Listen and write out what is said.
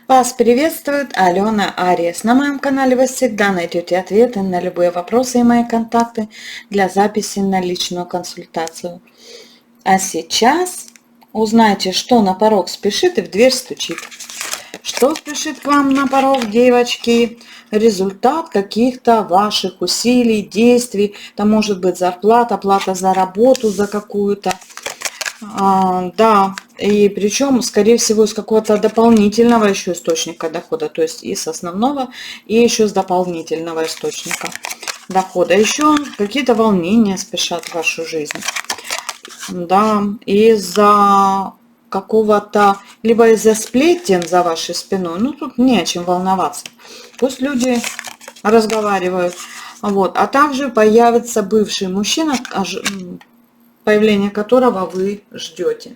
Вас приветствует Алена Ариес. На моем канале вы всегда найдете ответы на любые вопросы и мои контакты для записи на личную консультацию. А сейчас узнайте, что на порог спешит и в дверь стучит. Что спешит к вам на порог, девочки? Результат каких-то ваших усилий, действий. Это может быть зарплата, плата за работу, за какую-то. Да, и причем, скорее всего, из какого-то дополнительного еще источника дохода, то есть и с основного, и еще с дополнительного источника дохода. Еще какие-то волнения спешат в вашу жизнь. Да, из-за какого-то, либо из-за сплетен за вашей спиной, ну тут не о чем волноваться. Пусть люди разговаривают. Вот. А также появится бывший мужчина, появление которого вы ждете.